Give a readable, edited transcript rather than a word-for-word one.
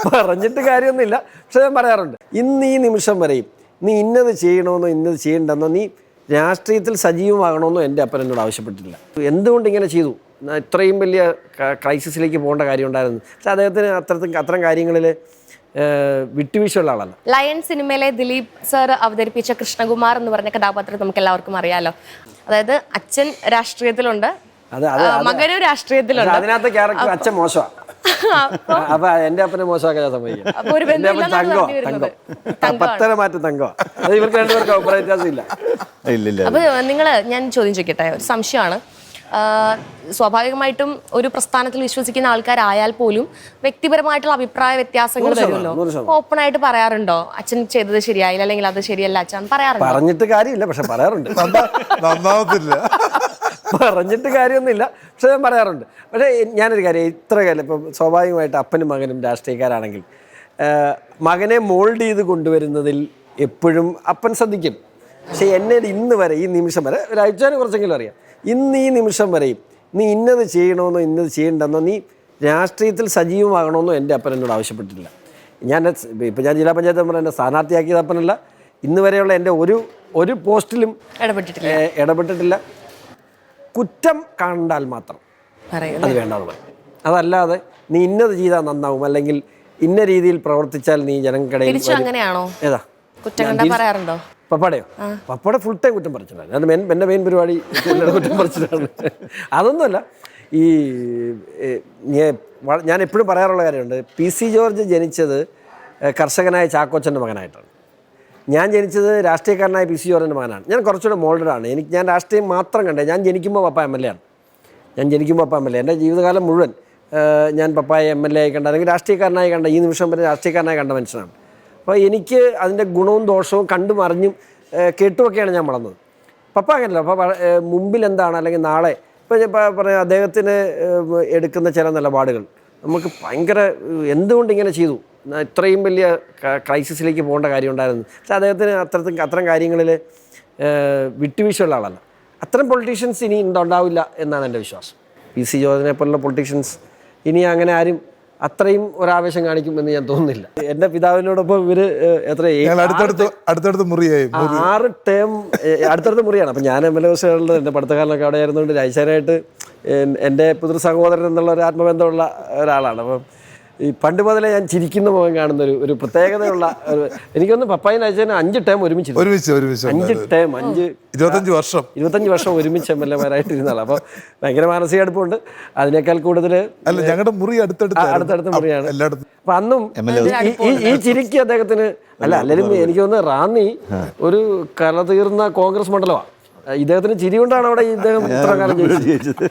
പറഞ്ഞിട്ട് കാര്യമൊന്നുമില്ല. പക്ഷെ ഞാൻ പറയാറുണ്ട്, ഇന്ന് ഈ നിമിഷം വരെയും നീ ഇന്നത് ചെയ്യണമെന്നോ ഇന്നത് ചെയ്യണ്ടെന്നോ നീ രാഷ്ട്രീയത്തിൽ സജീവമാകണമെന്നോ എൻ്റെ അപ്പൻ എന്നോട് ആവശ്യപ്പെട്ടിട്ടില്ല. എന്തുകൊണ്ട് ഇങ്ങനെ ചെയ്തു, ഇത്രയും വലിയ ക്രൈസിസിലേക്ക് പോകേണ്ട കാര്യം ഉണ്ടായിരുന്നു. പക്ഷെ അദ്ദേഹത്തിന് അത്തരം കാര്യങ്ങളിൽ വിട്ടുവീഴ്ചയുള്ള ആളല്ല. ലയൺ സിനിമയിലെ ദിലീപ് സർ അവതരിപ്പിച്ച കൃഷ്ണകുമാർ എന്ന് പറഞ്ഞ കഥാപാത്രം നമുക്ക് എല്ലാവർക്കും അറിയാലോ. അതായത് അച്ഛൻ രാഷ്ട്രീയത്തിലുണ്ട്, മകനും രാഷ്ട്രീയത്തിലുണ്ട്. അതിനകത്ത് ക്യാരക്ടർ അച്ഛൻ മോശമാണ്. അപ്പൊ എന്റെ അപ്പനെ മോശമാക്കാൻ സമ്മതിക്കും. പത്തര മാറ്റം തങ്കമാണ്. അത് ഇവർക്ക് രണ്ടുപേർക്ക് അഭിപ്രായ വ്യത്യാസം ഇല്ല. അപ്പൊ ഞാൻ ചോദ്യം ചോദിക്കട്ടെ, ഒരു സംശയമാണ്. സ്വാഭാവികമായിട്ടും ഒരു പ്രസ്ഥാനത്തിൽ വിശ്വസിക്കുന്ന ആൾക്കാരായാൽ പോലും വ്യക്തിപരമായിട്ടുള്ള അഭിപ്രായ വ്യത്യാസങ്ങൾ വരുമല്ലോ. ഓപ്പൺ ആയിട്ട് പറയാറുണ്ടോ അച്ഛൻ ചെയ്തത് ശരിയായില്ല അല്ലെങ്കിൽ അത് ശരിയല്ല അച്ഛൻ പറയാറുണ്ട്? പറഞ്ഞിട്ട് കാര്യമില്ല, പക്ഷെ പറയാറുണ്ട്. പറഞ്ഞിട്ട് കാര്യമൊന്നുമില്ല, പക്ഷെ ഞാൻ പറയാറുണ്ട്. പക്ഷേ ഞാനൊരു കാര്യം, ഇത്ര കാലം ഇപ്പം സ്വാഭാവികമായിട്ട് അപ്പനും മകനും രാഷ്ട്രീയക്കാരാണെങ്കിൽ മകനെ മോൾഡ് ചെയ്ത് കൊണ്ടുവരുന്നതിൽ എപ്പോഴും അപ്പൻ ശ്രദ്ധിക്കും. പക്ഷെ എന്നെ ഇന്ന് വരെ, ഈ നിമിഷം വരെ, ഒരാഴ്ചനെ കുറച്ചെങ്കിലും അറിയാം, ഇന്ന് ഈ നിമിഷം വരെയും നീ ഇന്നത് ചെയ്യണമെന്നോ ഇന്നത് ചെയ്യണ്ടെന്നോ നീ രാഷ്ട്രീയത്തിൽ സജീവമാകണമെന്നോ എൻ്റെ അപ്പൻ എന്നോട് ആവശ്യപ്പെട്ടിട്ടില്ല. ഇപ്പം ഞാൻ ജില്ലാ പഞ്ചായത്ത് മെമ്പർ എൻ്റെ സ്ഥാനാർത്ഥിയാക്കിയത് അപ്പനല്ല. ഇന്ന് വരെയുള്ള എൻ്റെ ഒരു പോസ്റ്റിലും ഇടപെട്ടിട്ടില്ല. കുറ്റം കണ്ടാൽ മാത്രം അത് വേണ്ടാന്ന് പറയും. അതല്ലാതെ നീ ഇന്നത് ചെയ്താൽ നന്നാവും, അല്ലെങ്കിൽ ഇന്ന രീതിയിൽ പ്രവർത്തിച്ചാൽ നീ ജനങ്ങൾക്കിടയിൽ ഏതാ പറയാറുണ്ടോ? പപ്പടയോ? പപ്പട ഫുൾ ടൈം കുറ്റം പറിച്ചിട്ടാണ്. അത് എൻ്റെ മെയിൻ പരിപാടി കുറ്റം പറിച്ചിട്ടാണ്. അതൊന്നുമല്ല. ഈ ഞാൻ എപ്പോഴും പറയാറുള്ള കാര്യമുണ്ട്, PC ജോർജ് ജനിച്ചത് കർഷകനായ ചാക്കോച്ചൻ്റെ മകനായിട്ടാണ്. ഞാൻ ജനിച്ചത് രാഷ്ട്രീയക്കാരനായ PC ജോർജിൻ്റെ മകനാണ്. ഞാൻ കുറച്ചുകൂടെ മോൾഡഡാണ്. ഞാൻ രാഷ്ട്രീയം മാത്രം കണ്ടേ. ഞാൻ ജനിക്കുമ്പോൾ പപ്പ MLA ആണ്. എൻ്റെ ജീവിതകാലം മുഴുവൻ ഞാൻ പപ്പായെ MLA ആയി കണ്ട, അല്ലെങ്കിൽ രാഷ്ട്രീയക്കാരനായി കണ്ട, ഈ നിമിഷം വരെ രാഷ്ട്രീയക്കാരനായി കണ്ട മനുഷ്യനാണ്. അപ്പോൾ എനിക്ക് അതിൻ്റെ ഗുണവും ദോഷവും കണ്ടും അറിഞ്ഞും കേട്ടുമൊക്കെയാണ് ഞാൻ വളർന്നത്. പപ്പ അങ്ങനെയല്ല. അപ്പോൾ മുമ്പിൽ എന്താണ്, അല്ലെങ്കിൽ നാളെ ഇപ്പോൾ ഞാൻ പറയാം, അദ്ദേഹത്തിന് എടുക്കുന്ന ചില നിലപാടുകൾ നമുക്ക് ഭയങ്കര, എന്തുകൊണ്ട് ഇങ്ങനെ ചെയ്തു, ഇത്രയും വലിയ ക്രൈസിസിലേക്ക് പോകേണ്ട കാര്യം ഉണ്ടായിരുന്നു. പക്ഷെ അദ്ദേഹത്തിന് അത്തരം കാര്യങ്ങളിൽ വിട്ടുവീഴ്ചയുള്ള ആളല്ല. അത്തരം പൊളിറ്റീഷ്യൻസ് ഇനി ഉണ്ടാവില്ല എന്നാണ് എൻ്റെ വിശ്വാസം. PC ജോർജിനെ പോലുള്ള പൊളിറ്റീഷ്യൻസ് ഇനി അങ്ങനെ ആരും അത്രയും ഒരാവേശം കാണിക്കും എന്ന് ഞാൻ തോന്നുന്നില്ല. എൻ്റെ പിതാവിനോടൊപ്പം ഇവര് അടുത്തടുത്ത് മുറിയായി 6 ടേം അടുത്തടുത്ത് മുറിയാണ്. അപ്പം ഞാൻ MLA ഹൗസുകളുടെ എൻ്റെ പഠിത്തക്കാരനൊക്കെ അവിടെ ആയിരുന്നുകൊണ്ട് രാജശേഖരനായിട്ട് എൻ്റെ പുതൃ സഹോദരൻ എന്നുള്ള ഒരു ആത്മബന്ധമുള്ള ഒരാളാണ്. അപ്പം ഈ പണ്ട് മുതലേ ഞാൻ ചിരിക്കുന്ന മുഖം കാണുന്ന ഒരു പ്രത്യേകതയുള്ള എനിക്കൊന്ന് പപ്പായും രാജശേഖരനും 5 ടേം ഒരുമിച്ച് 5 ടേം 25 വർഷം ഒരുമിച്ച് MLA മാരായിട്ട് ഇരുന്നാണ്. അപ്പോൾ ഭയങ്കര മാനസിക അടുപ്പമുണ്ട്. അതിനേക്കാൾ കൂടുതൽ ഞങ്ങളുടെ മുറി അടുത്തടുത്ത മുറിയാണ്. അപ്പം അന്നും ഈ ചിരിക്ക് അദ്ദേഹത്തിന് അല്ലെങ്കിൽ എനിക്ക് തോന്നുന്നത് റാന്നി ഒരു കല തീർന്ന കോൺഗ്രസ് മണ്ഡലമാണ്. ഇദ്ദേഹത്തിന് ചിരി കൊണ്ടാണ് അവിടെ ഇദ്ദേഹം ഇത്ര കാലം ജയിച്ചത്.